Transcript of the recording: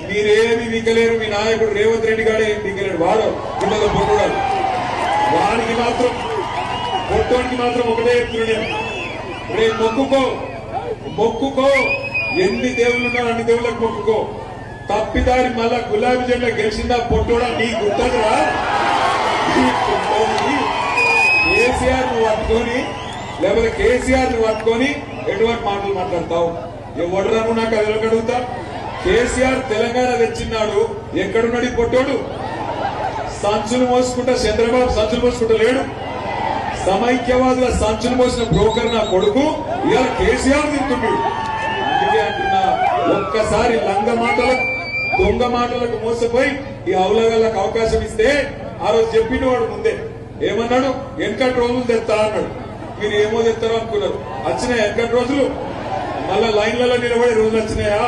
మీరేమి వీకలేరు. మీ నాయకుడు రేవంత్ రెడ్డి గారే వీకలేడు. వాడు పిల్లలు పొట్టుడాడు. వాడికి మాత్రం పొట్టోనికి మాత్రం ఒకటే చెప్తున్నాడు, రేపు మొక్కుకో ఎన్ని దేవుళ్ళున్నా అన్ని దేవుళ్ళకి మొక్కుకో. తప్పిదారి మళ్ళా గులాబీ జెండా గెలిచిందా పొట్టోడా నీ గుర్తరా? కేసీఆర్ ను పట్టుకొని లేకపోతే కేసీఆర్ ను పట్టుకొని ఎటువంటి మాటలు మాట్లాడతావు? ఎవడరాను నాకు అది అడుగుతా. కేసీఆర్ తెలంగాణ తెచ్చిన్నాడు, ఎక్కడున్నాడు ఈ పొట్టోడు? సంచులు మోసుకుంటా చంద్రబాబు సంచులు మోసుకుంటా లేడు. సమైక్యవాదుల సంచులు మోసిన బ్రోకర్ నా కొడుకు ఇవాళ కేసీఆర్ తింటున్నాడు. అందుకే అంటున్నా, ఒక్కసారి లంగ మాటలకు దొంగ మాటలకు మోసపోయి ఈ అవలగాళ్ళకు అవకాశం ఇస్తే ఆ రోజు చెప్పిన వాడు ముందే ఏమన్నాడు, వెనకటి రోజులు తెస్తా అన్నాడు. మీరు ఏమో తెస్తారో అనుకున్నారు. వచ్చినాయి వెనకటి రోజులు? మళ్ళా లైన్లలో నిలబడే రోజులు వచ్చినాయా?